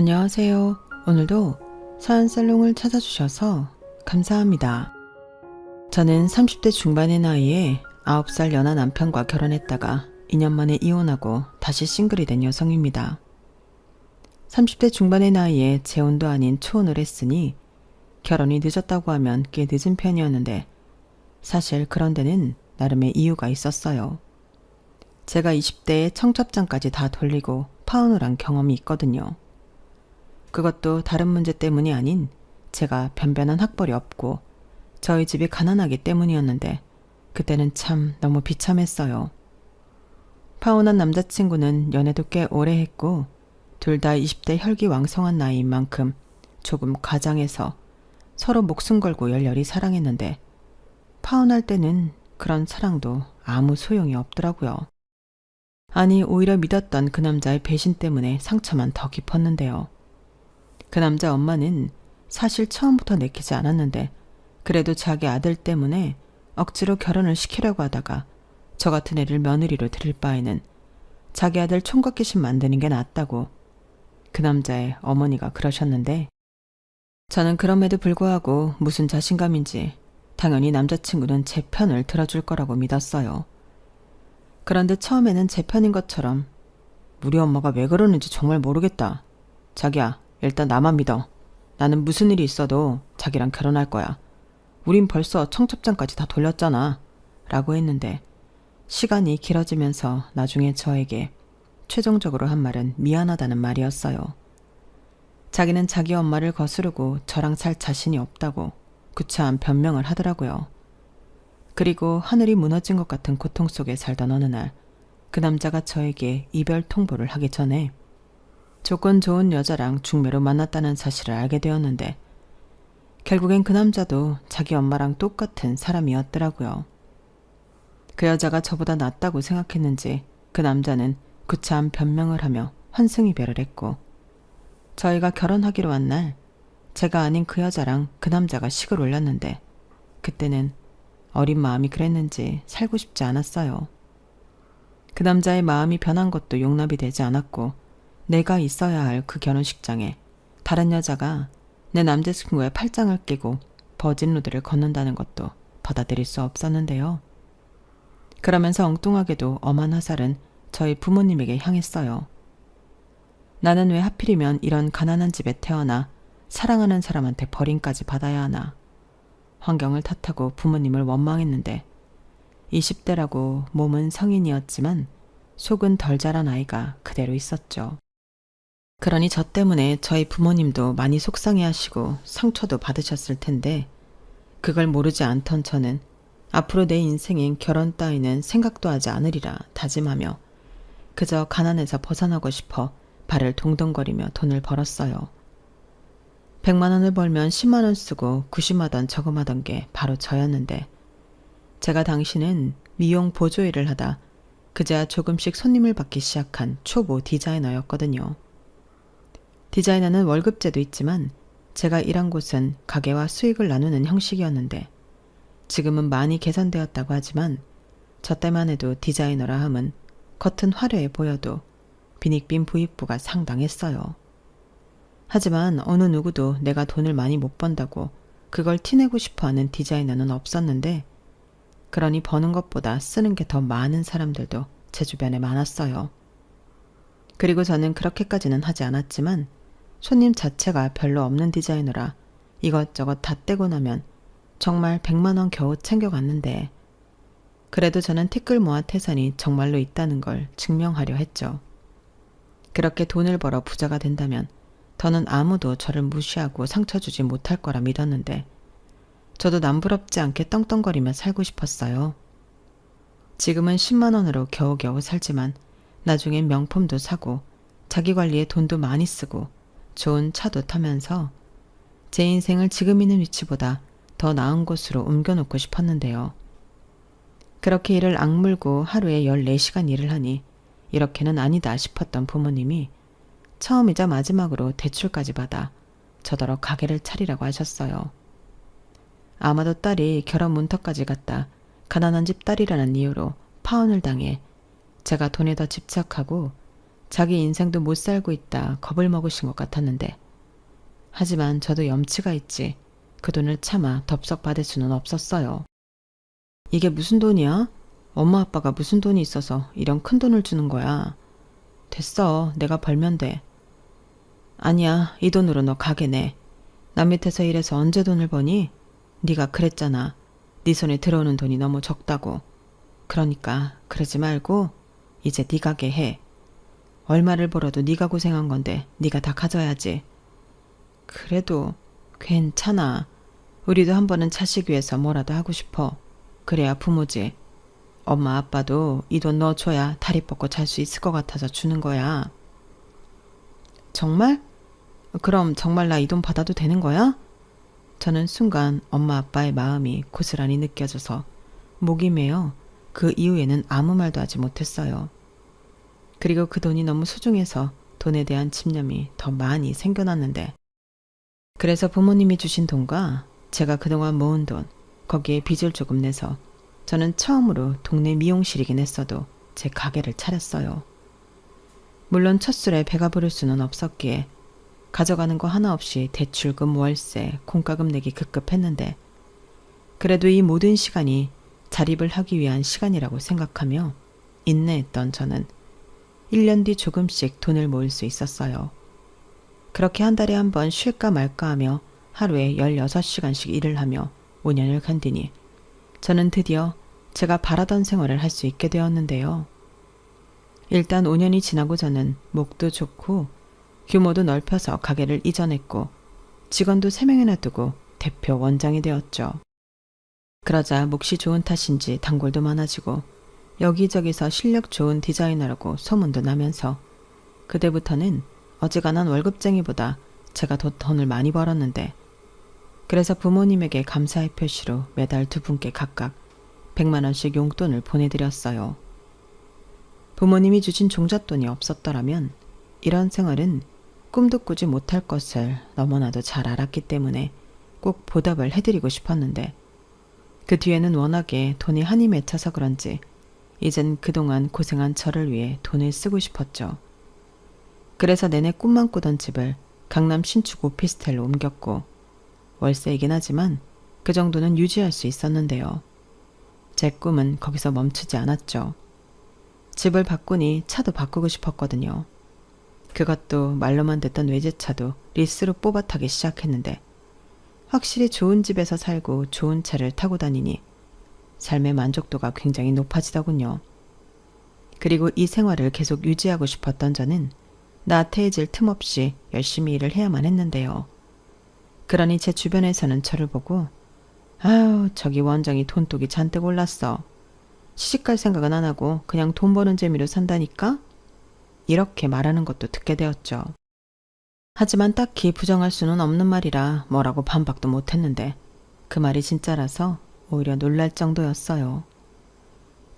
안녕하세요. 오늘도 사연살롱을 찾아주셔서 감사합니다. 저는 30대 중반의 나이에 9살 연하 남편과 결혼했다가 2년 만에 이혼하고 다시 싱글이 된 여성입니다. 30대 중반의 나이에 재혼도 아닌 초혼을 했으니 결혼이 늦었다고 하면 꽤 늦은 편이었는데 사실 그런 데는 나름의 이유가 있었어요. 제가 20대에 청첩장까지 다 돌리고 파혼을 한 경험이 있거든요. 그것도 다른 문제 때문이 아닌 제가 변변한 학벌이 없고 저희 집이 가난하기 때문이었는데 그때는 참 너무 비참했어요. 파혼한 남자친구는 연애도 꽤 오래 했고 둘 다 20대 혈기왕성한 나이인 만큼 조금 가장해서 서로 목숨 걸고 열렬히 사랑했는데 파혼할 때는 그런 사랑도 아무 소용이 없더라고요. 아니 오히려 믿었던 그 남자의 배신 때문에 상처만 더 깊었는데요. 그 남자 엄마는 사실 처음부터 내키지 않았는데 그래도 자기 아들 때문에 억지로 결혼을 시키려고 하다가 저 같은 애를 며느리로 들일 바에는 자기 아들 총각귀신 만드는 게 낫다고 그 남자의 어머니가 그러셨는데 저는 그럼에도 불구하고 무슨 자신감인지 당연히 남자친구는 제 편을 들어줄 거라고 믿었어요. 그런데 처음에는 제 편인 것처럼 우리 엄마가 왜 그러는지 정말 모르겠다. 자기야. 일단 나만 믿어. 나는 무슨 일이 있어도 자기랑 결혼할 거야. 우린 벌써 청첩장까지 다 돌렸잖아. 라고 했는데 시간이 길어지면서 나중에 저에게 최종적으로 한 말은 미안하다는 말이었어요. 자기는 자기 엄마를 거스르고 저랑 살 자신이 없다고 구차한 변명을 하더라고요. 그리고 하늘이 무너진 것 같은 고통 속에 살던 어느 날 그 남자가 저에게 이별 통보를 하기 전에 조건 좋은 여자랑 중매로 만났다는 사실을 알게 되었는데 결국엔 그 남자도 자기 엄마랑 똑같은 사람이었더라고요. 그 여자가 저보다 낫다고 생각했는지 그 남자는 구차한 변명을 하며 환승이별을 했고 저희가 결혼하기로 한 날 제가 아닌 그 여자랑 그 남자가 식을 올렸는데 그때는 어린 마음이 그랬는지 살고 싶지 않았어요. 그 남자의 마음이 변한 것도 용납이 되지 않았고 내가 있어야 할 그 결혼식장에 다른 여자가 내 남자친구의 팔짱을 끼고 버진로드를 걷는다는 것도 받아들일 수 없었는데요. 그러면서 엉뚱하게도 엄한 화살은 저희 부모님에게 향했어요. 나는 왜 하필이면 이런 가난한 집에 태어나 사랑하는 사람한테 버림까지 받아야 하나. 환경을 탓하고 부모님을 원망했는데 20대라고 몸은 성인이었지만 속은 덜 자란 아이가 그대로 있었죠. 그러니 저 때문에 저희 부모님도 많이 속상해하시고 상처도 받으셨을 텐데 그걸 모르지 않던 저는 앞으로 내 인생엔 결혼 따위는 생각도 하지 않으리라 다짐하며 그저 가난에서 벗어나고 싶어 발을 동동거리며 돈을 벌었어요. 100만 원을 벌면 10만 원 쓰고 구심하던 저금하던 게 바로 저였는데 제가 당시는 미용 보조 일을 하다 그제야 조금씩 손님을 받기 시작한 초보 디자이너였거든요. 디자이너는 월급제도 있지만 제가 일한 곳은 가게와 수익을 나누는 형식이었는데 지금은 많이 개선되었다고 하지만 저 때만 해도 디자이너라 함은 겉은 화려해 보여도 빈익빈 부익부가 상당했어요. 하지만 어느 누구도 내가 돈을 많이 못 번다고 그걸 티내고 싶어하는 디자이너는 없었는데 그러니 버는 것보다 쓰는 게 더 많은 사람들도 제 주변에 많았어요. 그리고 저는 그렇게까지는 하지 않았지만 손님 자체가 별로 없는 디자이너라 이것저것 다 떼고 나면 정말 100만 원 겨우 챙겨갔는데 그래도 저는 티끌 모아 태산이 정말로 있다는 걸 증명하려 했죠. 그렇게 돈을 벌어 부자가 된다면 더는 아무도 저를 무시하고 상처 주지 못할 거라 믿었는데 저도 남부럽지 않게 떵떵거리며 살고 싶었어요. 지금은 10만 원으로 겨우겨우 살지만 나중엔 명품도 사고 자기 관리에 돈도 많이 쓰고 좋은 차도 타면서 제 인생을 지금 있는 위치보다 더 나은 곳으로 옮겨놓고 싶었는데요. 그렇게 일을 악물고 하루에 14시간 일을 하니 이렇게는 아니다 싶었던 부모님이 처음이자 마지막으로 대출까지 받아 저더러 가게를 차리라고 하셨어요. 아마도 딸이 결혼 문턱까지 갔다 가난한 집 딸이라는 이유로 파혼을 당해 제가 돈에 더 집착하고 자기 인생도 못 살고 있다 겁을 먹으신 것 같았는데, 하지만 저도 염치가 있지 그 돈을 차마 덥석 받을 수는 없었어요. 이게 무슨 돈이야? 엄마 아빠가 무슨 돈이 있어서 이런 큰 돈을 주는 거야. 됐어, 내가 벌면 돼. 아니야, 이 돈으로 너 가게 내. 남 밑에서 일해서 언제 돈을 버니? 네가 그랬잖아. 네 손에 들어오는 돈이 너무 적다고. 그러니까 그러지 말고 이제 네 가게 해. 얼마를 벌어도 네가 고생한 건데 네가 다 가져야지. 그래도 괜찮아. 우리도 한 번은 자식 위해서 뭐라도 하고 싶어. 그래야 부모지. 엄마 아빠도 이 돈 넣어줘야 다리 뻗고 잘 수 있을 것 같아서 주는 거야. 정말? 그럼 정말 나 이 돈 받아도 되는 거야? 저는 순간 엄마 아빠의 마음이 고스란히 느껴져서 목이 메어 그 이후에는 아무 말도 하지 못했어요. 그리고 그 돈이 너무 소중해서 돈에 대한 집념이 더 많이 생겨났는데, 그래서 부모님이 주신 돈과 제가 그동안 모은 돈, 거기에 빚을 조금 내서 저는 처음으로 동네 미용실이긴 했어도 제 가게를 차렸어요. 물론 첫 술에 배가 부를 수는 없었기에 가져가는 거 하나 없이 대출금, 월세, 공과금 내기 급급했는데, 그래도 이 모든 시간이 자립을 하기 위한 시간이라고 생각하며 인내했던 저는 1년 뒤 조금씩 돈을 모을 수 있었어요. 그렇게 한 달에 한 번 쉴까 말까 하며 하루에 16시간씩 일을 하며 5년을 견디니 저는 드디어 제가 바라던 생활을 할 수 있게 되었는데요. 일단 5년이 지나고 저는 목도 좋고 규모도 넓혀서 가게를 이전했고 직원도 3명이나 두고 대표 원장이 되었죠. 그러자 몫이 좋은 탓인지 단골도 많아지고 여기저기서 실력 좋은 디자이너라고 소문도 나면서 그때부터는 어지간한 월급쟁이보다 제가 더 돈을 많이 벌었는데, 그래서 부모님에게 감사의 표시로 매달 2분께 각각 100만 원씩 용돈을 보내드렸어요. 부모님이 주신 종잣돈이 없었더라면 이런 생활은 꿈도 꾸지 못할 것을 너무나도 잘 알았기 때문에 꼭 보답을 해드리고 싶었는데, 그 뒤에는 워낙에 돈이 한이 맺혀서 그런지 이젠 그동안 고생한 저를 위해 돈을 쓰고 싶었죠. 그래서 내내 꿈만 꾸던 집을 강남 신축 오피스텔로 옮겼고, 월세이긴 하지만 그 정도는 유지할 수 있었는데요. 제 꿈은 거기서 멈추지 않았죠. 집을 바꾸니 차도 바꾸고 싶었거든요. 그것도 말로만 듣던 외제차도 리스로 뽑아 타기 시작했는데, 확실히 좋은 집에서 살고 좋은 차를 타고 다니니 삶의 만족도가 굉장히 높아지더군요. 그리고 이 생활을 계속 유지하고 싶었던 저는 나태해질 틈 없이 열심히 일을 해야만 했는데요. 그러니 제 주변에서는 저를 보고 아유, 저기 원장이 돈독이 잔뜩 올랐어. 시집갈 생각은 안 하고 그냥 돈 버는 재미로 산다니까? 이렇게 말하는 것도 듣게 되었죠. 하지만 딱히 부정할 수는 없는 말이라 뭐라고 반박도 못했는데 그 말이 진짜라서 오히려 놀랄 정도였어요.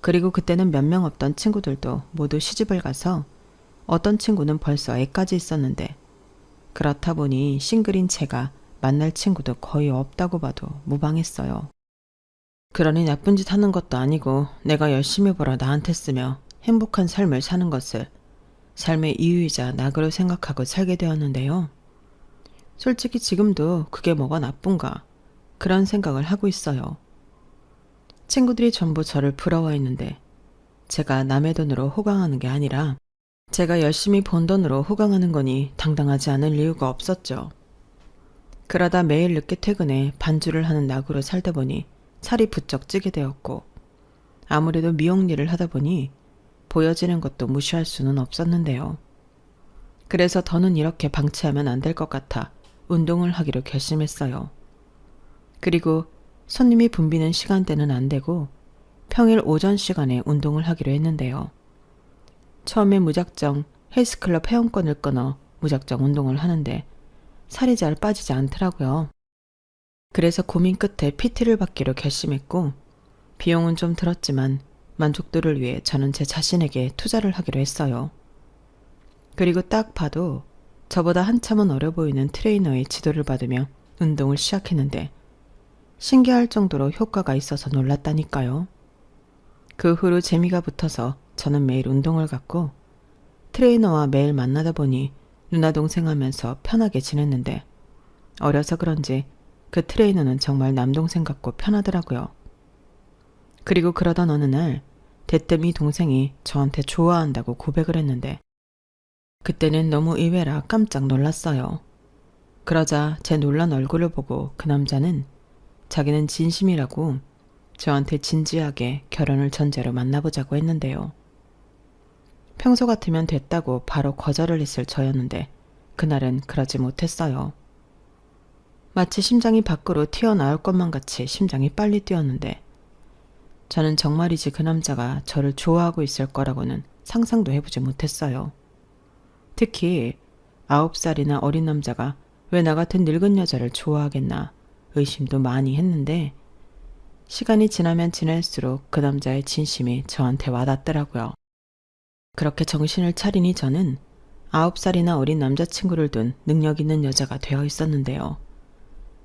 그리고 그때는 몇 명 없던 친구들도 모두 시집을 가서 어떤 친구는 벌써 애까지 있었는데, 그렇다 보니 싱글인 제가 만날 친구도 거의 없다고 봐도 무방했어요. 그러니 나쁜 짓 하는 것도 아니고 내가 열심히 벌어 나한테 쓰며 행복한 삶을 사는 것을 삶의 이유이자 낙으로 생각하고 살게 되었는데요. 솔직히 지금도 그게 뭐가 나쁜가 그런 생각을 하고 있어요. 친구들이 전부 저를 부러워했는데 제가 남의 돈으로 호강하는 게 아니라 제가 열심히 번 돈으로 호강하는 거니 당당하지 않을 이유가 없었죠. 그러다 매일 늦게 퇴근해 반주를 하는 낙으로 살다 보니 살이 부쩍 찌게 되었고, 아무래도 미용 일을 하다 보니 보여지는 것도 무시할 수는 없었는데요. 그래서 더는 이렇게 방치하면 안 될 것 같아 운동을 하기로 결심했어요. 그리고 손님이 붐비는 시간대는 안 되고 평일 오전 시간에 운동을 하기로 했는데요. 처음에 무작정 헬스클럽 회원권을 끊어 무작정 운동을 하는데 살이 잘 빠지지 않더라고요. 그래서 고민 끝에 PT를 받기로 결심했고, 비용은 좀 들었지만 만족도를 위해 저는 제 자신에게 투자를 하기로 했어요. 그리고 딱 봐도 저보다 한참은 어려 보이는 트레이너의 지도를 받으며 운동을 시작했는데 신기할 정도로 효과가 있어서 놀랐다니까요. 그 후로 재미가 붙어서 저는 매일 운동을 갔고, 트레이너와 매일 만나다 보니 누나 동생 하면서 편하게 지냈는데 어려서 그런지 그 트레이너는 정말 남동생 같고 편하더라고요. 그리고 그러던 어느 날 대뜸 이 동생이 저한테 좋아한다고 고백을 했는데 그때는 너무 의외라 깜짝 놀랐어요. 그러자 제 놀란 얼굴을 보고 그 남자는 자기는 진심이라고 저한테 진지하게 결혼을 전제로 만나보자고 했는데요. 평소 같으면 됐다고 바로 거절을 했을 저였는데 그날은 그러지 못했어요. 마치 심장이 밖으로 튀어나올 것만 같이 심장이 빨리 뛰었는데 저는 정말이지 그 남자가 저를 좋아하고 있을 거라고는 상상도 해보지 못했어요. 특히 9살이나 어린 남자가 왜 나 같은 늙은 여자를 좋아하겠나 의심도 많이 했는데 시간이 지나면 지날수록 그 남자의 진심이 저한테 와닿더라고요. 그렇게 정신을 차리니 저는 9살이나 어린 남자친구를 둔 능력 있는 여자가 되어 있었는데요.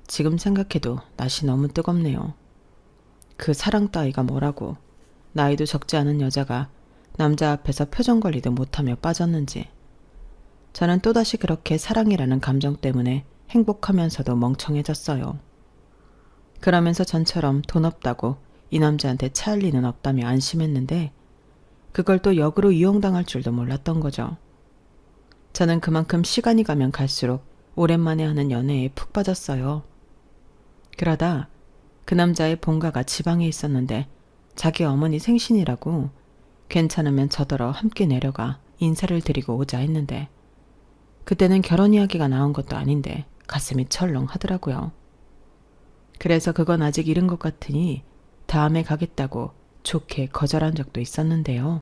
지금 생각해도 낯이 너무 뜨겁네요. 그 사랑 따위가 뭐라고 나이도 적지 않은 여자가 남자 앞에서 표정 관리도 못하며 빠졌는지 저는 또다시 그렇게 사랑이라는 감정 때문에 행복하면서도 멍청해졌어요. 그러면서 전처럼 돈 없다고 이 남자한테 차일 리는 없다며 안심했는데 그걸 또 역으로 이용당할 줄도 몰랐던 거죠. 저는 그만큼 시간이 가면 갈수록 오랜만에 하는 연애에 푹 빠졌어요. 그러다 그 남자의 본가가 지방에 있었는데 자기 어머니 생신이라고 괜찮으면 저더러 함께 내려가 인사를 드리고 오자 했는데 그때는 결혼 이야기가 나온 것도 아닌데 가슴이 철렁하더라고요. 그래서 그건 아직 이른 것 같으니 다음에 가겠다고 좋게 거절한 적도 있었는데요.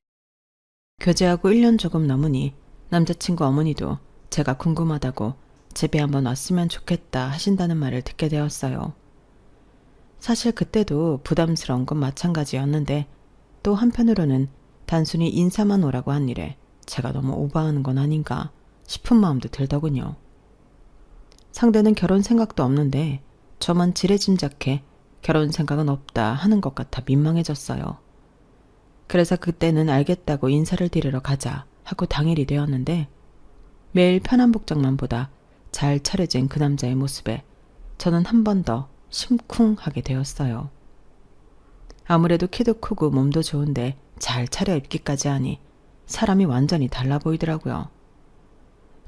교제하고 1년 조금 넘으니 남자친구 어머니도 제가 궁금하다고 집에 한번 왔으면 좋겠다 하신다는 말을 듣게 되었어요. 사실 그때도 부담스러운 건 마찬가지였는데 또 한편으로는 단순히 인사만 오라고 한 일에 제가 너무 오버하는 건 아닌가 싶은 마음도 들더군요. 상대는 결혼 생각도 없는데 저만 지레짐작해 결혼 생각은 없다 하는 것 같아 민망해졌어요. 그래서 그때는 알겠다고 인사를 드리러 가자 하고 당일이 되었는데 매일 편한 복장만 보다 잘 차려진 그 남자의 모습에 저는 한 번 더 심쿵하게 되었어요. 아무래도 키도 크고 몸도 좋은데 잘 차려입기까지 하니 사람이 완전히 달라 보이더라고요.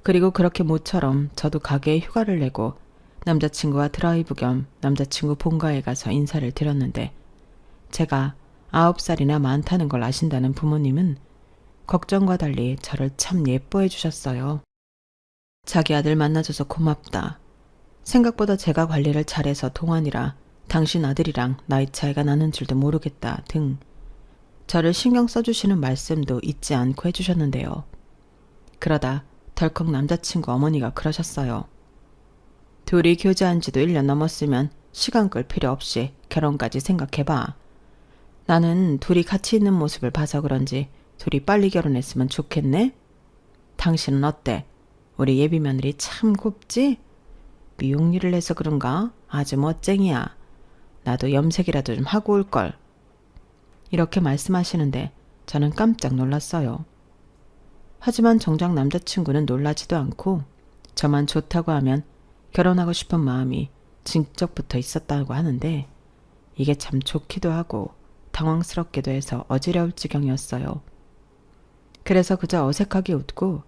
그리고 그렇게 모처럼 저도 가게에 휴가를 내고 남자친구와 드라이브 겸 남자친구 본가에 가서 인사를 드렸는데 제가 9살이나 많다는 걸 아신다는 부모님은 걱정과 달리 저를 참 예뻐해 주셨어요. 자기 아들 만나줘서 고맙다. 생각보다 제가 관리를 잘해서 동안이라 당신 아들이랑 나이 차이가 나는 줄도 모르겠다 등 저를 신경 써주시는 말씀도 잊지 않고 해주셨는데요. 그러다 덜컥 남자친구 어머니가 그러셨어요. 둘이 교제한 지도 1년 넘었으면 시간 끌 필요 없이 결혼까지 생각해봐. 나는 둘이 같이 있는 모습을 봐서 그런지 둘이 빨리 결혼했으면 좋겠네? 당신은 어때? 우리 예비 며느리 참 곱지? 미용 일을 해서 그런가? 아주 멋쟁이야. 나도 염색이라도 좀 하고 올걸. 이렇게 말씀하시는데 저는 깜짝 놀랐어요. 하지만 정작 남자친구는 놀라지도 않고 저만 좋다고 하면 결혼하고 싶은 마음이 진적부터 있었다고 하는데 이게 참 좋기도 하고 당황스럽기도 해서 어지러울 지경이었어요. 그래서 그저 어색하게 웃고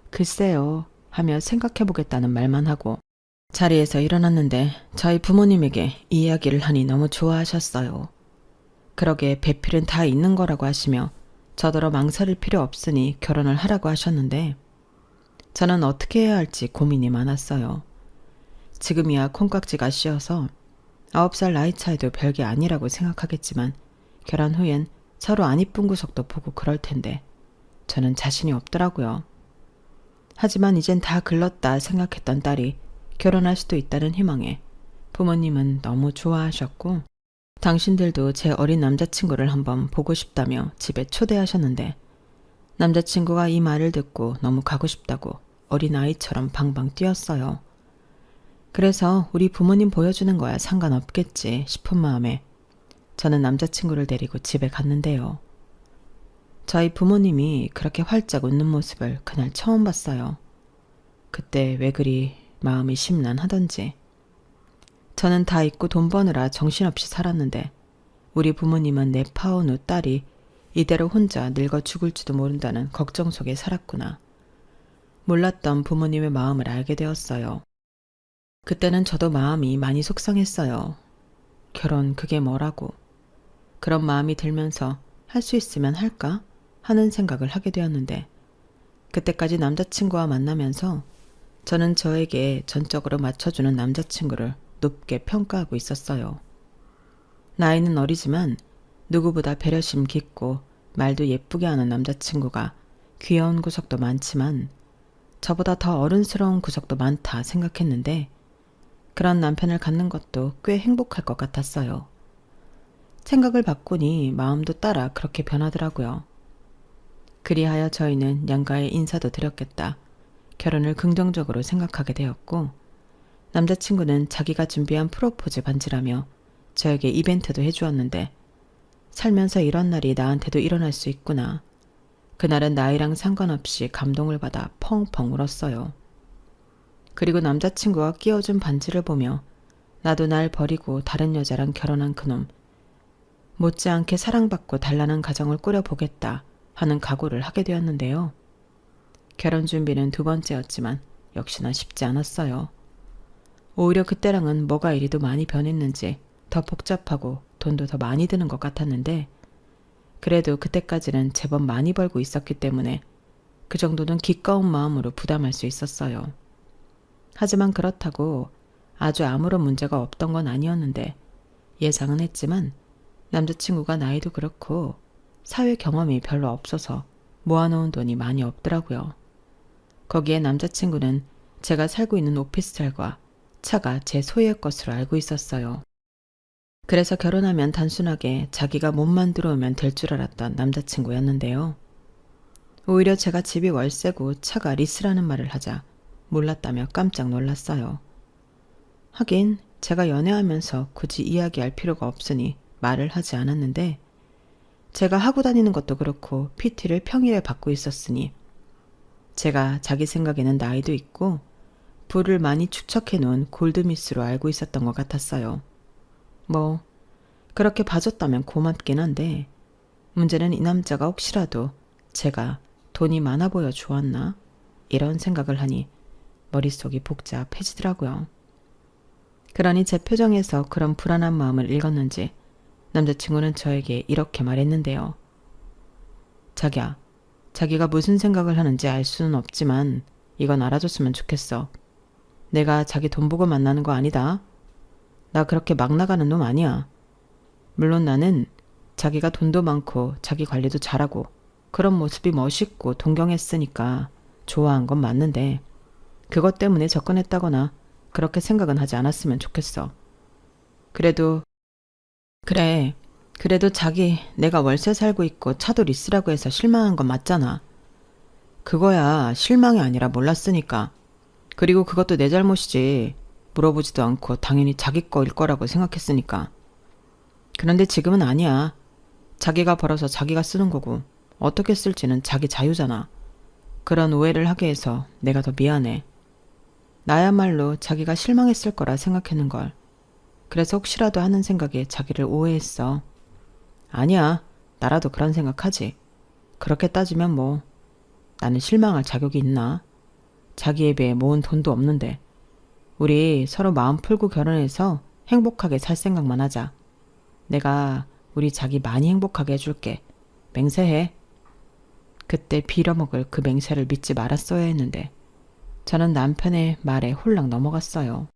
글쎄요 하며 생각해보겠다는 말만 하고 자리에서 일어났는데 저희 부모님에게 이 이야기를 하니 너무 좋아하셨어요. 그러게 배필은 다 있는 거라고 하시며 저더러 망설일 필요 없으니 결혼을 하라고 하셨는데 저는 어떻게 해야 할지 고민이 많았어요. 지금이야 콩깍지가 씌어서 9살 나이 차이도 별게 아니라고 생각하겠지만 결혼 후엔 서로 안 이쁜 구석도 보고 그럴 텐데 저는 자신이 없더라고요. 하지만 이젠 다 글렀다 생각했던 딸이 결혼할 수도 있다는 희망에 부모님은 너무 좋아하셨고 당신들도 제 어린 남자친구를 한번 보고 싶다며 집에 초대하셨는데 남자친구가 이 말을 듣고 너무 가고 싶다고 어린아이처럼 방방 뛰었어요. 그래서 우리 부모님 보여주는 거야 상관없겠지 싶은 마음에 저는 남자친구를 데리고 집에 갔는데요. 저희 부모님이 그렇게 활짝 웃는 모습을 그날 처음 봤어요. 그때 왜 그리 마음이 심란하던지. 저는 다 잊고 돈 버느라 정신없이 살았는데 우리 부모님은 내 파온 후 딸이 이대로 혼자 늙어 죽을지도 모른다는 걱정 속에 살았구나. 몰랐던 부모님의 마음을 알게 되었어요. 그때는 저도 마음이 많이 속상했어요. 결혼 그게 뭐라고. 그런 마음이 들면서 할 수 있으면 할까 하는 생각을 하게 되었는데 그때까지 남자친구와 만나면서 저는 저에게 전적으로 맞춰주는 남자친구를 높게 평가하고 있었어요. 나이는 어리지만 누구보다 배려심 깊고 말도 예쁘게 하는 남자친구가 귀여운 구석도 많지만 저보다 더 어른스러운 구석도 많다 생각했는데 그런 남편을 갖는 것도 꽤 행복할 것 같았어요. 생각을 바꾸니 마음도 따라 그렇게 변하더라고요. 그리하여 저희는 양가에 인사도 드렸겠다. 결혼을 긍정적으로 생각하게 되었고 남자친구는 자기가 준비한 프로포즈 반지라며 저에게 이벤트도 해주었는데 살면서 이런 날이 나한테도 일어날 수 있구나. 그날은 나이랑 상관없이 감동을 받아 펑펑 울었어요. 그리고 남자친구가 끼워준 반지를 보며 나도 날 버리고 다른 여자랑 결혼한 그놈 못지않게 사랑받고 단란한 가정을 꾸려보겠다 하는 각오를 하게 되었는데요. 결혼 준비는 두 번째였지만 역시나 쉽지 않았어요. 오히려 그때랑은 뭐가 이리도 많이 변했는지 더 복잡하고 돈도 더 많이 드는 것 같았는데 그래도 그때까지는 제법 많이 벌고 있었기 때문에 그 정도는 기꺼운 마음으로 부담할 수 있었어요. 하지만 그렇다고 아주 아무런 문제가 없던 건 아니었는데 예상은 했지만 남자친구가 나이도 그렇고 사회 경험이 별로 없어서 모아놓은 돈이 많이 없더라고요. 거기에 남자친구는 제가 살고 있는 오피스텔과 차가 제 소유의 것으로 알고 있었어요. 그래서 결혼하면 단순하게 자기가 몸만 들어오면 될 줄 알았던 남자친구였는데요. 오히려 제가 집이 월세고 차가 리스라는 말을 하자 몰랐다며 깜짝 놀랐어요. 하긴 제가 연애하면서 굳이 이야기할 필요가 없으니 말을 하지 않았는데 제가 하고 다니는 것도 그렇고 PT를 평일에 받고 있었으니 제가 자기 생각에는 나이도 있고 부를 많이 축적해 놓은 골드미스로 알고 있었던 것 같았어요. 뭐 그렇게 봐줬다면 고맙긴 한데 문제는 이 남자가 혹시라도 제가 돈이 많아 보여 좋았나? 이런 생각을 하니 머릿속이 복잡해지더라고요. 그러니 제 표정에서 그런 불안한 마음을 읽었는지 남자친구는 저에게 이렇게 말했는데요. 자기야, 자기가 무슨 생각을 하는지 알 수는 없지만 이건 알아줬으면 좋겠어. 내가 자기 돈 보고 만나는 거 아니다. 나 그렇게 막 나가는 놈 아니야. 물론 나는 자기가 돈도 많고 자기 관리도 잘하고 그런 모습이 멋있고 동경했으니까 좋아한 건 맞는데 그것 때문에 접근했다거나 그렇게 생각은 하지 않았으면 좋겠어. 그래도 자기 내가 월세 살고 있고 차도 리스라고 해서 실망한 건 맞잖아. 그거야 실망이 아니라 몰랐으니까. 그리고 그것도 내 잘못이지. 물어보지도 않고 당연히 자기 거일 거라고 생각했으니까. 그런데 지금은 아니야. 자기가 벌어서 자기가 쓰는 거고 어떻게 쓸지는 자기 자유잖아. 그런 오해를 하게 해서 내가 더 미안해. 나야말로 자기가 실망했을 거라 생각했는걸. 그래서 혹시라도 하는 생각에 자기를 오해했어. 아니야. 나라도 그런 생각하지. 그렇게 따지면 뭐 나는 실망할 자격이 있나? 자기에 비해 모은 돈도 없는데 우리 서로 마음 풀고 결혼해서 행복하게 살 생각만 하자. 내가 우리 자기 많이 행복하게 해줄게. 맹세해. 그때 빌어먹을 그 맹세를 믿지 말았어야 했는데 저는 남편의 말에 홀랑 넘어갔어요.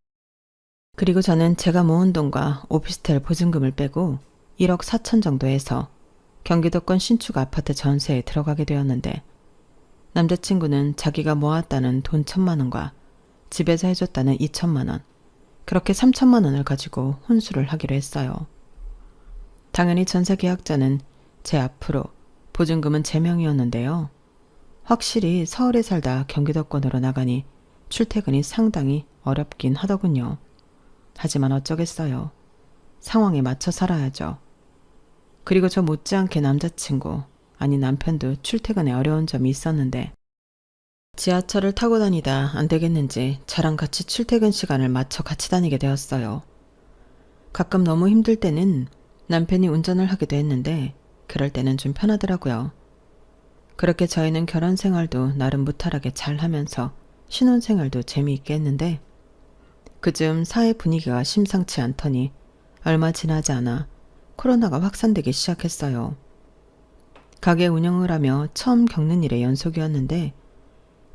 그리고 저는 제가 모은 돈과 오피스텔 보증금을 빼고 1억 4천 정도 해서 경기도권 신축 아파트 전세에 들어가게 되었는데 남자친구는 자기가 모았다는 돈 1,000만 원과 집에서 해줬다는 2천만 원, 그렇게 3천만 원을 가지고 혼수를 하기로 했어요. 당연히 전세 계약자는 제 앞으로 보증금은 제 명이었는데요. 확실히 서울에 살다 경기도권으로 나가니 출퇴근이 상당히 어렵긴 하더군요. 하지만 어쩌겠어요. 상황에 맞춰 살아야죠. 그리고 저 못지않게 남자친구, 아니 남편도 출퇴근에 어려운 점이 있었는데 지하철을 타고 다니다 안 되겠는지 저랑 같이 출퇴근 시간을 맞춰 같이 다니게 되었어요. 가끔 너무 힘들 때는 남편이 운전을 하기도 했는데 그럴 때는 좀 편하더라고요. 그렇게 저희는 결혼 생활도 나름 무탈하게 잘 하면서 신혼 생활도 재미있게 했는데 그쯤 사회 분위기가 심상치 않더니 얼마 지나지 않아 코로나가 확산되기 시작했어요. 가게 운영을 하며 처음 겪는 일의 연속이었는데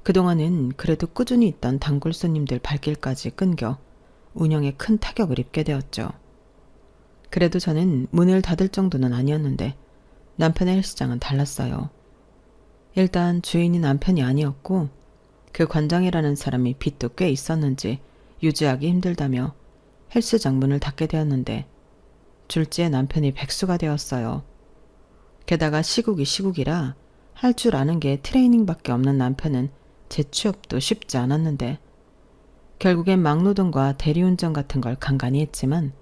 그동안은 그래도 꾸준히 있던 단골 손님들 발길까지 끊겨 운영에 큰 타격을 입게 되었죠. 그래도 저는 문을 닫을 정도는 아니었는데 남편의 헬스장은 달랐어요. 일단 주인이 남편이 아니었고 그 관장이라는 사람이 빚도 꽤 있었는지 유지하기 힘들다며 헬스장 문을 닫게 되었는데 줄지에 남편이 백수가 되었어요. 게다가 시국이 시국이라 할 줄 아는 게 트레이닝밖에 없는 남편은 재취업도 쉽지 않았는데 결국엔 막노동과 대리운전 같은 걸 간간히 했지만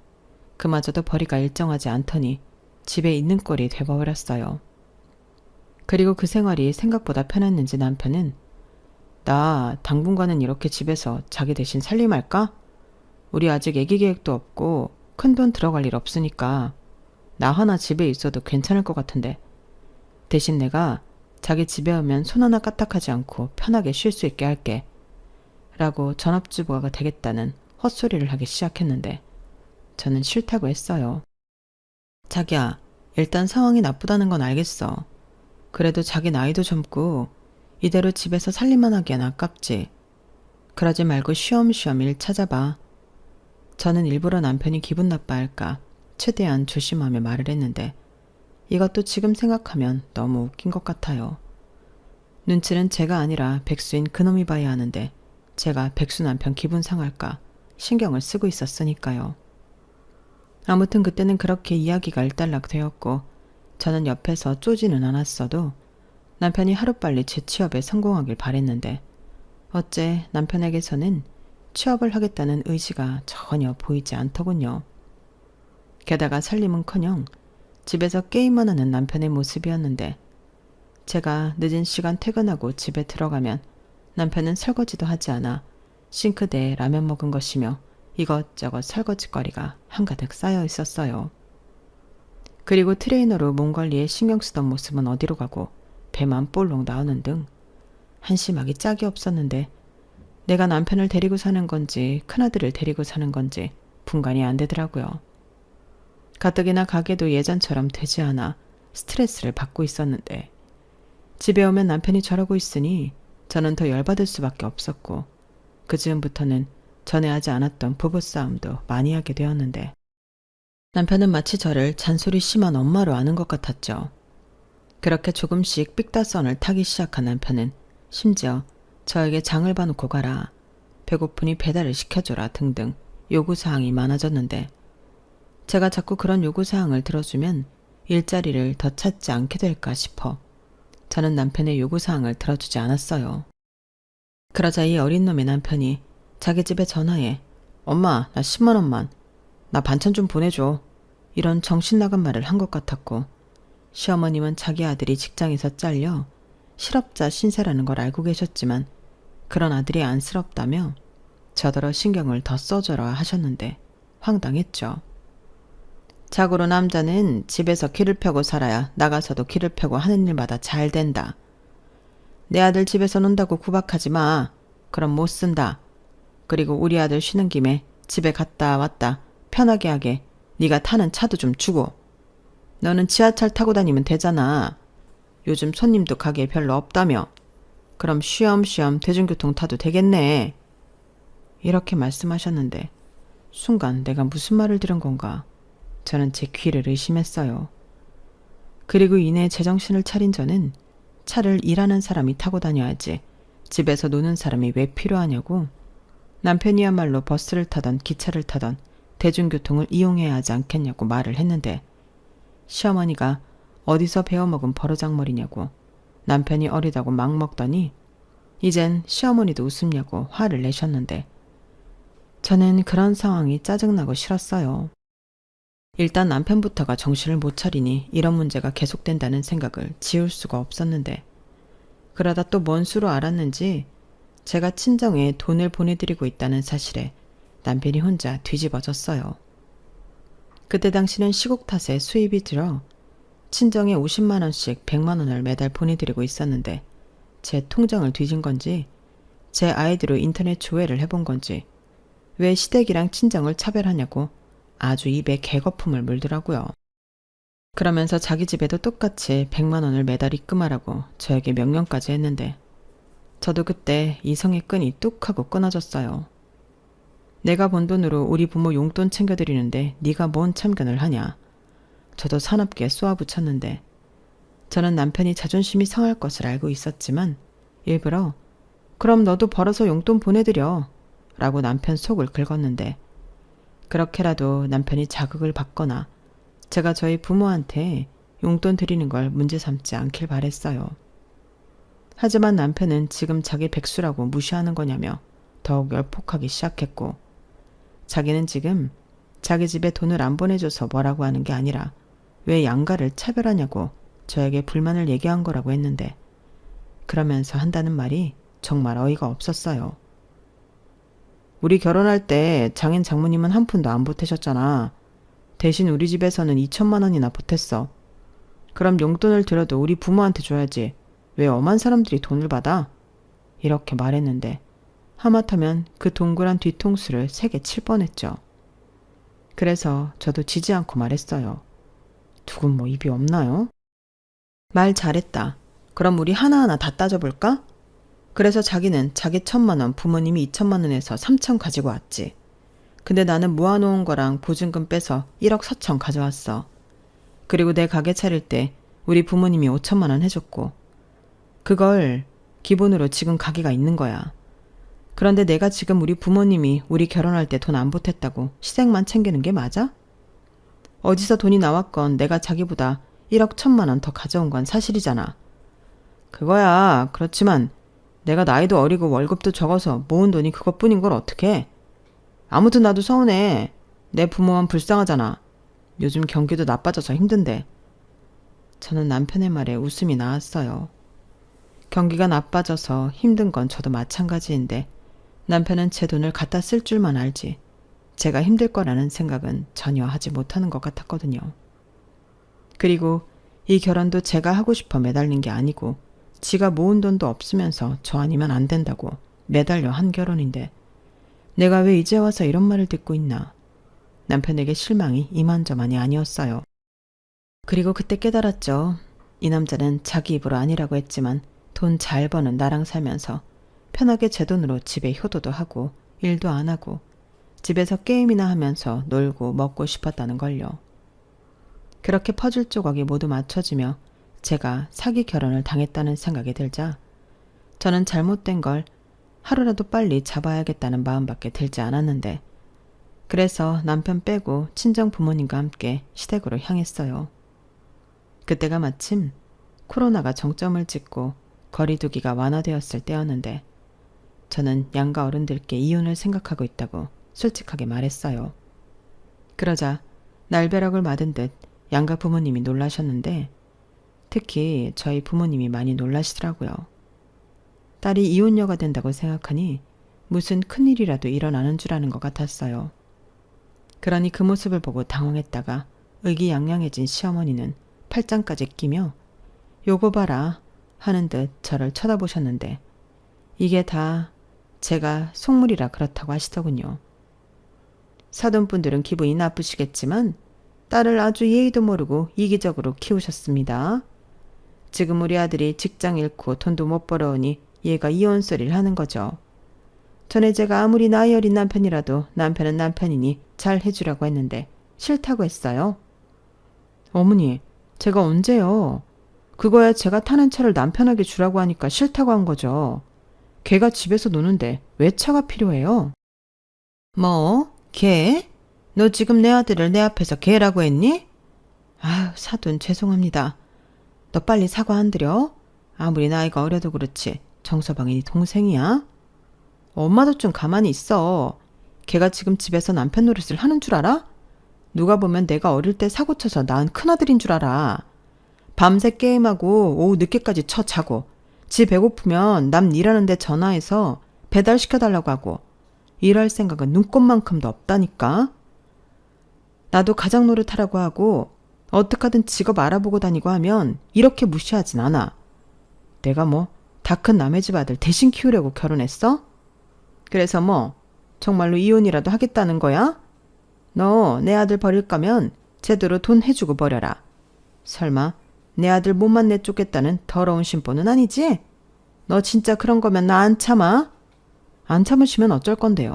그마저도 벌이가 일정하지 않더니 집에 있는 꼴이 돼버렸어요. 그리고 그 생활이 생각보다 편했는지 남편은 나 당분간은 이렇게 집에서 자기 대신 살림할까? 우리 아직 애기 계획도 없고 큰돈 들어갈 일 없으니까 나 하나 집에 있어도 괜찮을 것 같은데 대신 내가 자기 집에 오면 손 하나 까딱하지 않고 편하게 쉴 수 있게 할게 라고 전업주부가 되겠다는 헛소리를 하기 시작했는데 저는 싫다고 했어요. 자기야, 일단 상황이 나쁘다는 건 알겠어. 그래도 자기 나이도 젊고 이대로 집에서 살림만 하기엔 아깝지. 그러지 말고 쉬엄쉬엄 일 찾아봐. 저는 일부러 남편이 기분 나빠할까 최대한 조심하며 말을 했는데 이것도 지금 생각하면 너무 웃긴 것 같아요. 눈치는 제가 아니라 백수인 그놈이 봐야 하는데 제가 백수 남편 기분 상할까 신경을 쓰고 있었으니까요. 아무튼 그때는 그렇게 이야기가 일단락 되었고 저는 옆에서 쪼지는 않았어도 남편이 하루빨리 재취업에 성공하길 바랬는데 어째 남편에게서는 취업을 하겠다는 의지가 전혀 보이지 않더군요. 게다가 살림은커녕 집에서 게임만 하는 남편의 모습이었는데 제가 늦은 시간 퇴근하고 집에 들어가면 남편은 설거지도 하지 않아 싱크대에 라면 먹은 것이며 이것저것 설거지거리가 한가득 쌓여 있었어요. 그리고 트레이너로 몸 관리에 신경 쓰던 모습은 어디로 가고 배만 볼록 나오는 등 한심하기 짝이 없었는데 내가 남편을 데리고 사는 건지 큰아들을 데리고 사는 건지 분간이 안 되더라고요. 가뜩이나 가게도 예전처럼 되지 않아 스트레스를 받고 있었는데 집에 오면 남편이 저러고 있으니 저는 더 열받을 수밖에 없었고 그 즈음부터는 전에 하지 않았던 부부싸움도 많이 하게 되었는데 남편은 마치 저를 잔소리 심한 엄마로 아는 것 같았죠. 그렇게 조금씩 삑다선을 타기 시작한 남편은 심지어 저에게 장을 봐놓고 가라, 배고프니 배달을 시켜줘라 등등 요구사항이 많아졌는데 제가 자꾸 그런 요구사항을 들어주면 일자리를 더 찾지 않게 될까 싶어 저는 남편의 요구사항을 들어주지 않았어요. 그러자 이 어린 놈의 남편이 자기 집에 전화해 엄마 나 10만 원만 나 반찬 좀 보내줘 이런 정신나간 말을 한 것 같았고 시어머님은 자기 아들이 직장에서 잘려 실업자 신세라는 걸 알고 계셨지만 그런 아들이 안쓰럽다며 저더러 신경을 더 써줘라 하셨는데 황당했죠. 자고로 남자는 집에서 길을 펴고 살아야 나가서도 길을 펴고 하는 일마다 잘 된다. 내 아들 집에서 논다고 구박하지 마. 그럼 못 쓴다. 그리고 우리 아들 쉬는 김에 집에 갔다 왔다 편하게 하게 네가 타는 차도 좀 주고. 너는 지하철 타고 다니면 되잖아. 요즘 손님도 가게에 별로 없다며. 그럼 쉬엄쉬엄 대중교통 타도 되겠네. 이렇게 말씀하셨는데 순간 내가 무슨 말을 들은 건가. 저는 제 귀를 의심했어요. 그리고 이내 제정신을 차린 저는 차를 일하는 사람이 타고 다녀야지 집에서 노는 사람이 왜 필요하냐고 남편이야말로 버스를 타던 기차를 타던 대중교통을 이용해야 하지 않겠냐고 말을 했는데 시어머니가 어디서 배워먹은 버르장머리냐고 남편이 어리다고 막 먹더니 이젠 시어머니도 웃음냐고 화를 내셨는데 저는 그런 상황이 짜증나고 싫었어요. 일단 남편부터가 정신을 못 차리니 이런 문제가 계속된다는 생각을 지울 수가 없었는데, 그러다 또 뭔 수로 알았는지 제가 친정에 돈을 보내드리고 있다는 사실에 남편이 혼자 뒤집어졌어요. 그때 당시는 시국 탓에 수입이 들어 친정에 50만 원씩 100만 원을 매달 보내드리고 있었는데, 제 통장을 뒤진 건지 제 아이디로 인터넷 조회를 해본 건지 왜 시댁이랑 친정을 차별하냐고 아주 입에 개거품을 물더라고요. 그러면서 자기 집에도 똑같이 100만 원을 매달 입금하라고 저에게 명령까지 했는데, 저도 그때 이성의 끈이 뚝 하고 끊어졌어요. 내가 번 돈으로 우리 부모 용돈 챙겨드리는데 네가 뭔 참견을 하냐. 저도 사납게 쏘아붙였는데, 저는 남편이 자존심이 상할 것을 알고 있었지만 일부러 그럼 너도 벌어서 용돈 보내드려 라고 남편 속을 긁었는데, 그렇게라도 남편이 자극을 받거나 제가 저희 부모한테 용돈 드리는 걸 문제 삼지 않길 바랬어요. 하지만 남편은 지금 자기 백수라고 무시하는 거냐며 더욱 열폭하기 시작했고, 자기는 지금 자기 집에 돈을 안 보내줘서 뭐라고 하는 게 아니라 왜 양가를 차별하냐고 저에게 불만을 얘기한 거라고 했는데, 그러면서 한다는 말이 정말 어이가 없었어요. 우리 결혼할 때 장인 장모님은 한 푼도 안 보태셨잖아. 대신 우리 집에서는 2천만 원이나 보탰어. 그럼 용돈을 들여도 우리 부모한테 줘야지. 왜 엄한 사람들이 돈을 받아? 이렇게 말했는데, 하마터면 그 동그란 뒤통수를 3개 칠 뻔했죠. 그래서 저도 지지 않고 말했어요. 두분 뭐 입이 없나요? 말 잘했다. 그럼 우리 하나하나 다 따져볼까? 그래서 자기는 자기 1,000만 원, 부모님이 2천만 원에서 3천 가지고 왔지. 근데 나는 모아놓은 거랑 보증금 빼서 1억 4천 가져왔어. 그리고 내 가게 차릴 때 우리 부모님이 5천만 원 해줬고, 그걸 기본으로 지금 가게가 있는 거야. 그런데 내가 지금 우리 부모님이 우리 결혼할 때 돈 안 보탰다고 시댁만 챙기는 게 맞아? 어디서 돈이 나왔건 내가 자기보다 1억 1천만 원 더 가져온 건 사실이잖아. 그거야. 그렇지만 내가 나이도 어리고 월급도 적어서 모은 돈이 그것뿐인 걸 어떡해. 아무튼 나도 서운해. 내 부모만 불쌍하잖아. 요즘 경기도 나빠져서 힘든데. 저는 남편의 말에 웃음이 나왔어요. 경기가 나빠져서 힘든 건 저도 마찬가지인데, 남편은 제 돈을 갖다 쓸 줄만 알지 제가 힘들 거라는 생각은 전혀 하지 못하는 것 같았거든요. 그리고 이 결혼도 제가 하고 싶어 매달린 게 아니고 지가 모은 돈도 없으면서 저 아니면 안 된다고 매달려 한 결혼인데, 내가 왜 이제 와서 이런 말을 듣고 있나. 남편에게 실망이 이만저만이 아니었어요. 그리고 그때 깨달았죠. 이 남자는 자기 입으로 아니라고 했지만 돈 잘 버는 나랑 살면서 편하게 제 돈으로 집에 효도도 하고 일도 안 하고 집에서 게임이나 하면서 놀고 먹고 싶었다는 걸요. 그렇게 퍼즐 조각이 모두 맞춰지며 제가 사기 결혼을 당했다는 생각이 들자 저는 잘못된 걸 하루라도 빨리 잡아야겠다는 마음밖에 들지 않았는데, 그래서 남편 빼고 친정 부모님과 함께 시댁으로 향했어요. 그때가 마침 코로나가 정점을 찍고 거리두기가 완화되었을 때였는데, 저는 양가 어른들께 이혼을 생각하고 있다고 솔직하게 말했어요. 그러자 날벼락을 맞은 듯 양가 부모님이 놀라셨는데, 특히 저희 부모님이 많이 놀라시더라고요. 딸이 이혼녀가 된다고 생각하니 무슨 큰일이라도 일어나는 줄 아는 것 같았어요. 그러니 그 모습을 보고 당황했다가 의기양양해진 시어머니는 팔짱까지 끼며 요거 봐라 하는 듯 저를 쳐다보셨는데, 이게 다 제가 속물이라 그렇다고 하시더군요. 사돈분들은 기분이 나쁘시겠지만 딸을 아주 예의도 모르고 이기적으로 키우셨습니다. 지금 우리 아들이 직장 잃고 돈도 못 벌어오니 얘가 이혼 소리를 하는 거죠. 전에 제가 아무리 나이 어린 남편이라도 남편은 남편이니 잘 해주라고 했는데 싫다고 했어요. 어머니, 제가 언제요? 그거야 제가 타는 차를 남편에게 주라고 하니까 싫다고 한 거죠. 걔가 집에서 노는데 왜 차가 필요해요? 뭐? 걔? 너 지금 내 아들을 내 앞에서 걔라고 했니? 아유, 사돈 죄송합니다. 너 빨리 사과 안 드려? 아무리 나이가 어려도 그렇지 정서방이 네 동생이야? 엄마도 좀 가만히 있어. 걔가 지금 집에서 남편 노릇을 하는 줄 알아? 누가 보면 내가 어릴 때 사고쳐서 낳은 큰아들인 줄 알아. 밤새 게임하고 오후 늦게까지 쳐 자고 지 배고프면 남 일하는데 전화해서 배달시켜달라고 하고 일할 생각은 눈꼽만큼도 없다니까. 나도 가장 노릇하라고 하고 어떡하든 직업 알아보고 다니고 하면 이렇게 무시하진 않아. 내가 뭐 다 큰 남의 집 아들 대신 키우려고 결혼했어? 그래서 뭐 정말로 이혼이라도 하겠다는 거야? 너 내 아들 버릴 거면 제대로 돈 해주고 버려라. 설마 내 아들 몸만 내쫓겠다는 더러운 심보는 아니지? 너 진짜 그런 거면 나 안 참아? 안 참으시면 어쩔 건데요.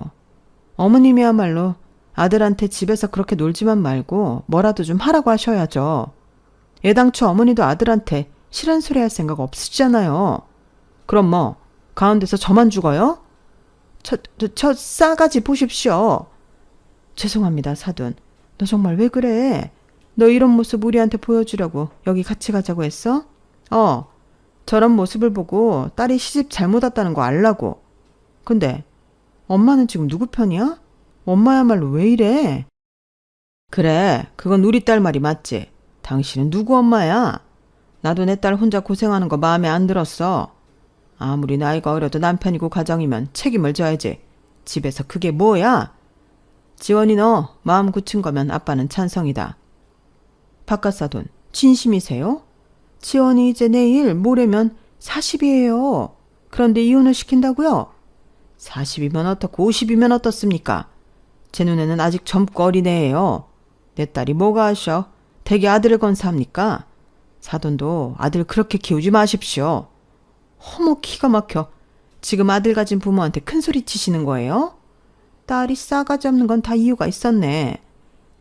어머님이야말로 아들한테 집에서 그렇게 놀지만 말고 뭐라도 좀 하라고 하셔야죠. 애당초 어머니도 아들한테 싫은 소리 할 생각 없으시잖아요. 그럼 뭐 가운데서 저만 죽어요? 저 싸가지 보십시오. 죄송합니다, 사돈. 너 정말 왜 그래? 너 이런 모습 우리한테 보여주려고 여기 같이 가자고 했어? 저런 모습을 보고 딸이 시집 잘못 왔다는 거 알라고. 근데 엄마는 지금 누구 편이야? 엄마야말로 왜 이래? 그래, 그건 우리 딸 말이 맞지. 당신은 누구 엄마야? 나도 내 딸 혼자 고생하는 거 마음에 안 들었어. 아무리 나이가 어려도 남편이고 가정이면 책임을 져야지. 집에서 그게 뭐야? 지원이 너 마음 굳힌 거면 아빠는 찬성이다. 바깥사돈, 진심이세요? 지원이 이제 내일 모레면 40이에요. 그런데 이혼을 시킨다고요? 40이면 어떻고 50이면 어떻습니까? 제 눈에는 아직 젊고 어린애예요. 내 딸이 뭐가 하셔? 댁에 아들을 건사합니까? 사돈도 아들 그렇게 키우지 마십시오. 어머, 기가 막혀. 지금 아들 가진 부모한테 큰소리 치시는 거예요? 딸이 싸가지 없는 건 다 이유가 있었네.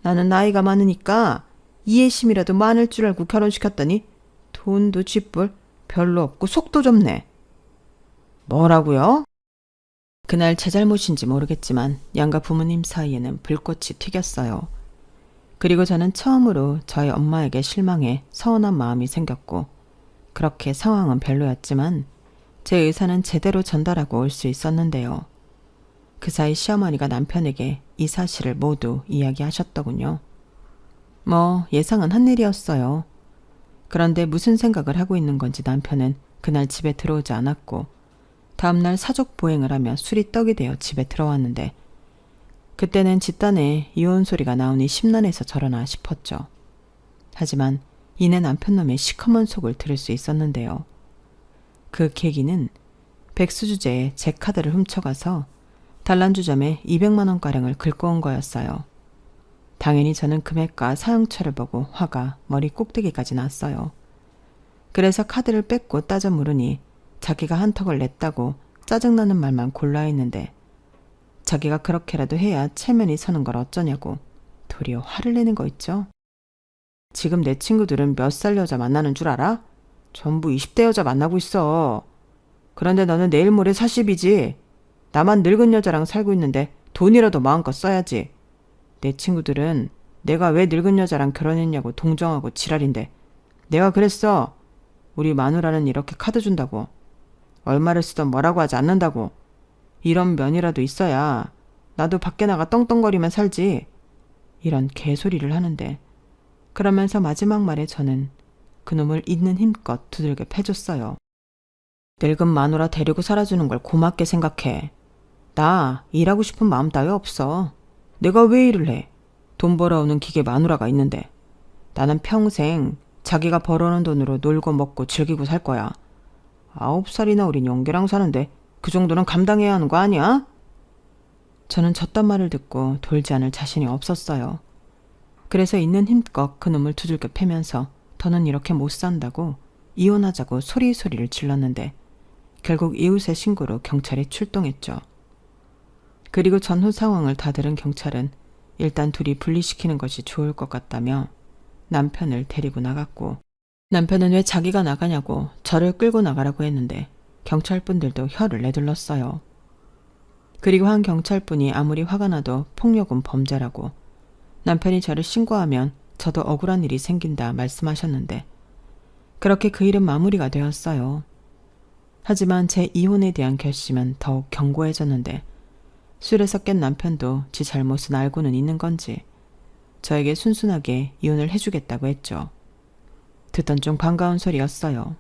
나는 나이가 많으니까 이해심이라도 많을 줄 알고 결혼시켰더니 돈도 쥐뿔 별로 없고 속도 좁네. 뭐라고요? 그날 제 잘못인지 모르겠지만 양가 부모님 사이에는 불꽃이 튀겼어요. 그리고 저는 처음으로 저희 엄마에게 실망해 서운한 마음이 생겼고 그렇게 상황은 별로였지만 제 의사는 제대로 전달하고 올 수 있었는데요. 그 사이 시어머니가 남편에게 이 사실을 모두 이야기하셨더군요. 뭐 예상은 한 일이었어요. 그런데 무슨 생각을 하고 있는 건지 남편은 그날 집에 들어오지 않았고 다음날 사족 보행을 하며 술이 떡이 되어 집에 들어왔는데 그때는 집단에 이혼 소리가 나오니 심란해서 저러나 싶었죠. 하지만 이내 남편놈의 시커먼 속을 들을 수 있었는데요. 그 계기는 백수주제에 제 카드를 훔쳐가서 단란주점에 200만 원가량을 긁고 온 거였어요. 당연히 저는 금액과 사용처를 보고 화가 머리 꼭대기까지 났어요. 그래서 카드를 뺏고 따져 물으니 자기가 한턱을 냈다고 짜증나는 말만 골라 했는데 자기가 그렇게라도 해야 체면이 서는 걸 어쩌냐고 도리어 화를 내는 거 있죠. 지금 내 친구들은 몇 살 여자 만나는 줄 알아? 전부 20대 여자 만나고 있어. 그런데 너는 내일 모레 40이지. 나만 늙은 여자랑 살고 있는데 돈이라도 마음껏 써야지. 내 친구들은 내가 왜 늙은 여자랑 결혼했냐고 동정하고 지랄인데 내가 그랬어. 우리 마누라는 이렇게 카드 준다고. 얼마를 쓰던 뭐라고 하지 않는다고. 이런 면이라도 있어야 나도 밖에 나가 떵떵거리면 살지. 이런 개소리를 하는데 그러면서 마지막 말에 저는 그놈을 있는 힘껏 두들겨 패줬어요. 늙은 마누라 데리고 살아주는 걸 고맙게 생각해. 나 일하고 싶은 마음 따위 없어. 내가 왜 일을 해? 돈 벌어오는 기계 마누라가 있는데. 나는 평생 자기가 벌어오는 돈으로 놀고 먹고 즐기고 살 거야. 9살이나 어린 영계랑 사는데 그 정도는 감당해야 하는 거 아니야? 저는 저딴 말을 듣고 돌지 않을 자신이 없었어요. 그래서 있는 힘껏 그놈을 두들겨 패면서 더는 이렇게 못 산다고 이혼하자고 소리소리를 질렀는데 결국 이웃의 신고로 경찰이 출동했죠. 그리고 전후 상황을 다 들은 경찰은 일단 둘이 분리시키는 것이 좋을 것 같다며 남편을 데리고 나갔고 남편은 왜 자기가 나가냐고 저를 끌고 나가라고 했는데 경찰분들도 혀를 내둘렀어요. 그리고 한 경찰분이 아무리 화가 나도 폭력은 범죄라고 남편이 저를 신고하면 저도 억울한 일이 생긴다 말씀하셨는데 그렇게 그 일은 마무리가 되었어요. 하지만 제 이혼에 대한 결심은 더욱 견고해졌는데 술에서 깬 남편도 지 잘못은 알고는 있는 건지 저에게 순순하게 이혼을 해주겠다고 했죠. 듣던 중 반가운 소리였어요.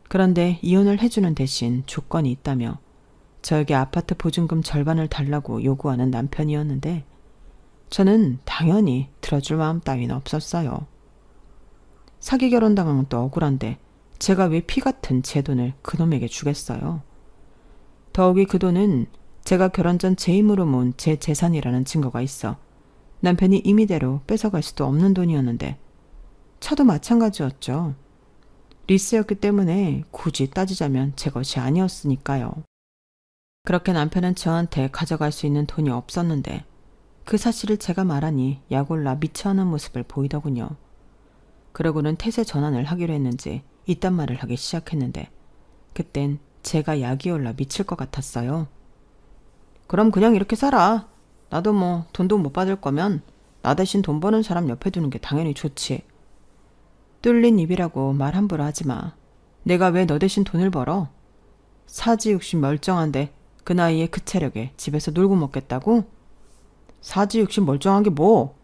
그런데 이혼을 해주는 대신 조건이 있다며 저에게 아파트 보증금 절반을 달라고 요구하는 남편이었는데 저는 당연히 들어줄 마음 따위는 없었어요. 사기 결혼당한 것도 억울한데 제가 왜 피 같은 제 돈을 그놈에게 주겠어요. 더욱이 그 돈은 제가 결혼 전 제 힘으로 모은 제 재산이라는 증거가 있어 남편이 임의대로 뺏어갈 수도 없는 돈이었는데 차도 마찬가지였죠. 리스였기 때문에 굳이 따지자면 제 것이 아니었으니까요. 그렇게 남편은 저한테 가져갈 수 있는 돈이 없었는데 그 사실을 제가 말하니 약올라 미쳐하는 모습을 보이더군요. 그러고는 태세 전환을 하기로 했는지 이딴 말을 하기 시작했는데 그땐 제가 약이 올라 미칠 것 같았어요. 그럼 그냥 이렇게 살아. 나도 뭐 돈도 못 받을 거면 나 대신 돈 버는 사람 옆에 두는 게 당연히 좋지. 뚫린 입이라고 말 함부로 하지 마. 내가 왜 너 대신 돈을 벌어? 사지육신 멀쩡한데 그 나이에 그 체력에 집에서 놀고 먹겠다고? 사지육신 멀쩡한 게 뭐?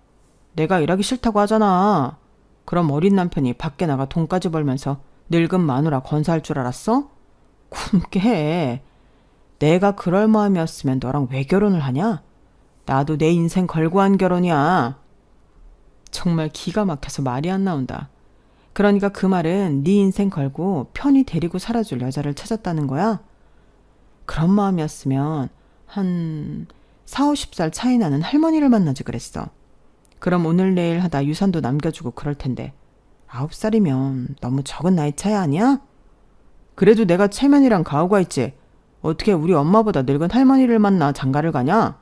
내가 일하기 싫다고 하잖아. 그럼 어린 남편이 밖에 나가 돈까지 벌면서 늙은 마누라 건사할 줄 알았어? 굶게 해. 내가 그럴 마음이었으면 너랑 왜 결혼을 하냐? 나도 내 인생 걸고 한 결혼이야. 정말 기가 막혀서 말이 안 나온다. 그러니까 그 말은 네 인생 걸고 편히 데리고 살아줄 여자를 찾았다는 거야? 그런 마음이었으면 한 40, 50살 차이 나는 할머니를 만나지 그랬어. 그럼 오늘 내일 하다 유산도 남겨주고 그럴 텐데 9살이면 너무 적은 나이 차이 아니야? 그래도 내가 체면이랑 가오가 있지. 어떻게 우리 엄마보다 늙은 할머니를 만나 장가를 가냐?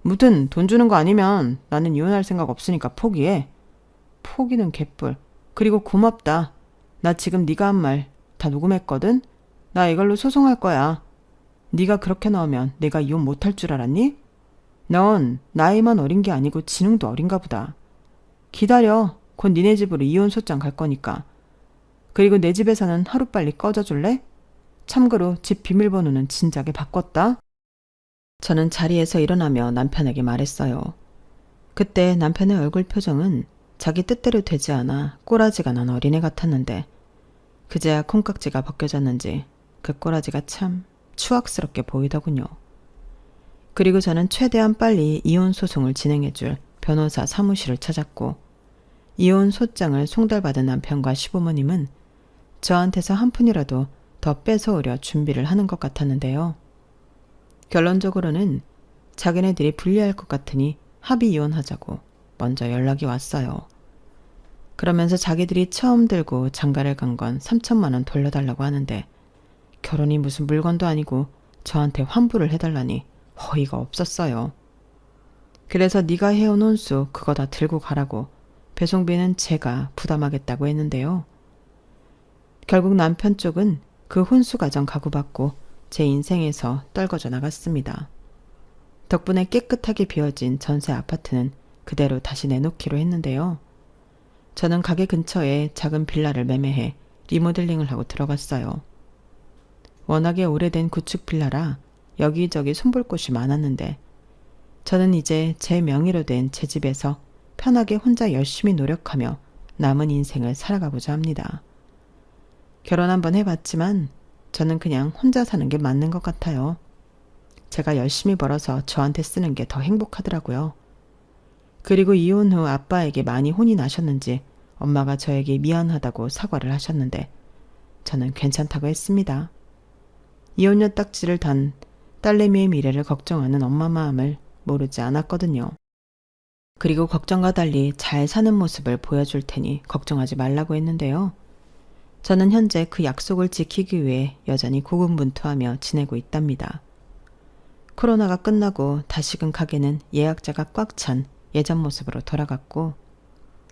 무튼 돈 주는 거 아니면 나는 이혼할 생각 없으니까 포기해. 포기는 개뿔. 그리고 고맙다. 나 지금 네가 한 말 다 녹음했거든. 나 이걸로 소송할 거야. 네가 그렇게 나오면 내가 이혼 못할 줄 알았니? 넌 나이만 어린 게 아니고 지능도 어린가 보다. 기다려. 곧 니네 집으로 이혼 소장 갈 거니까. 그리고 내 집에서는 하루빨리 꺼져줄래? 참고로 집 비밀번호는 진작에 바꿨다. 저는 자리에서 일어나며 남편에게 말했어요. 그때 남편의 얼굴 표정은 자기 뜻대로 되지 않아 꼬라지가 난 어린애 같았는데 그제야 콩깍지가 벗겨졌는지 그 꼬라지가 참 추악스럽게 보이더군요. 그리고 저는 최대한 빨리 이혼 소송을 진행해줄 변호사 사무실을 찾았고 이혼 소장을 송달받은 남편과 시부모님은 저한테서 한 푼이라도 더 뺏어오려 준비를 하는 것 같았는데요. 결론적으로는 자기네들이 불리할 것 같으니 합의 이혼하자고 먼저 연락이 왔어요. 그러면서 자기들이 처음 들고 장가를 간 건 3천만 원 돌려달라고 하는데 결혼이 무슨 물건도 아니고 저한테 환불을 해달라니 어이가 없었어요. 그래서 네가 해온 혼수 그거 다 들고 가라고 배송비는 제가 부담하겠다고 했는데요. 결국 남편 쪽은 그 혼수 과정 각오받고 제 인생에서 떨궈져 나갔습니다. 덕분에 깨끗하게 비워진 전세 아파트는 그대로 다시 내놓기로 했는데요. 저는 가게 근처에 작은 빌라를 매매해 리모델링을 하고 들어갔어요. 워낙에 오래된 구축 빌라라 여기저기 손볼 곳이 많았는데 저는 이제 제 명의로 된 제 집에서 편하게 혼자 열심히 노력하며 남은 인생을 살아가고자 합니다. 결혼 한번 해봤지만 저는 그냥 혼자 사는 게 맞는 것 같아요. 제가 열심히 벌어서 저한테 쓰는 게 더 행복하더라고요. 그리고 이혼 후 아빠에게 많이 혼이 나셨는지 엄마가 저에게 미안하다고 사과를 하셨는데 저는 괜찮다고 했습니다. 이혼녀 딱지를 단 딸내미의 미래를 걱정하는 엄마 마음을 모르지 않았거든요. 그리고 걱정과 달리 잘 사는 모습을 보여줄 테니 걱정하지 말라고 했는데요. 저는 현재 그 약속을 지키기 위해 여전히 고군분투하며 지내고 있답니다. 코로나가 끝나고 다시금 가게는 예약자가 꽉 찬 예전 모습으로 돌아갔고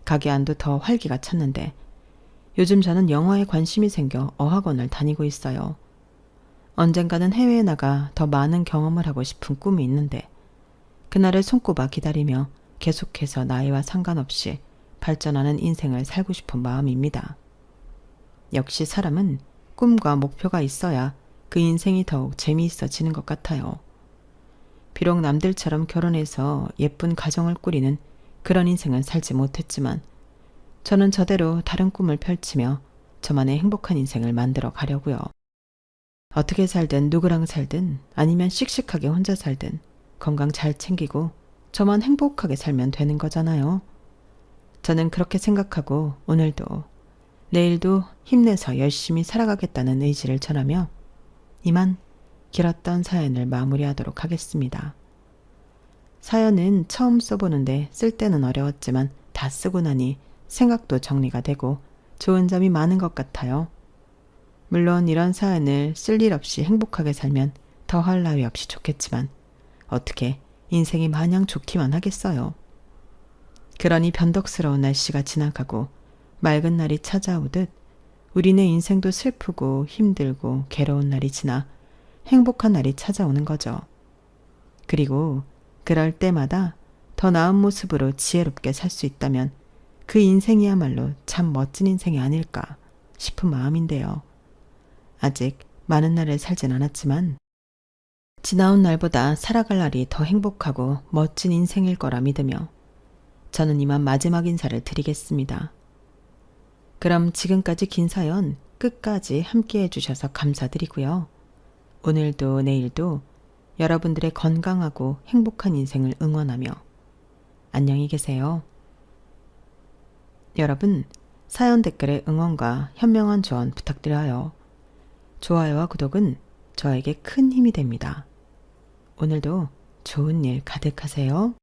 가게 안도 더 활기가 찼는데 요즘 저는 영화에 관심이 생겨 어학원을 다니고 있어요. 언젠가는 해외에 나가 더 많은 경험을 하고 싶은 꿈이 있는데 그날을 손꼽아 기다리며 계속해서 나이와 상관없이 발전하는 인생을 살고 싶은 마음입니다. 역시 사람은 꿈과 목표가 있어야 그 인생이 더욱 재미있어지는 것 같아요. 비록 남들처럼 결혼해서 예쁜 가정을 꾸리는 그런 인생은 살지 못했지만 저는 저대로 다른 꿈을 펼치며 저만의 행복한 인생을 만들어 가려고요. 어떻게 살든 누구랑 살든 아니면 씩씩하게 혼자 살든 건강 잘 챙기고 저만 행복하게 살면 되는 거잖아요. 저는 그렇게 생각하고 오늘도 내일도 힘내서 열심히 살아가겠다는 의지를 전하며 이만 길었던 사연을 마무리하도록 하겠습니다. 사연은 처음 써보는데 쓸 때는 어려웠지만 다 쓰고 나니 생각도 정리가 되고 좋은 점이 많은 것 같아요. 물론 이런 사연을 쓸 일 없이 행복하게 살면 더할 나위 없이 좋겠지만 어떻게 인생이 마냥 좋기만 하겠어요. 그러니 변덕스러운 날씨가 지나가고 맑은 날이 찾아오듯 우리네 인생도 슬프고 힘들고 괴로운 날이 지나 행복한 날이 찾아오는 거죠. 그리고 그럴 때마다 더 나은 모습으로 지혜롭게 살 수 있다면 그 인생이야말로 참 멋진 인생이 아닐까 싶은 마음인데요. 아직 많은 날을 살진 않았지만 지나온 날보다 살아갈 날이 더 행복하고 멋진 인생일 거라 믿으며 저는 이만 마지막 인사를 드리겠습니다. 그럼 지금까지 긴 사연 끝까지 함께 해주셔서 감사드리고요. 오늘도 내일도 여러분들의 건강하고 행복한 인생을 응원하며 안녕히 계세요. 여러분, 사연 댓글에 응원과 현명한 조언 부탁드려요. 좋아요와 구독은 저에게 큰 힘이 됩니다. 오늘도 좋은 일 가득하세요.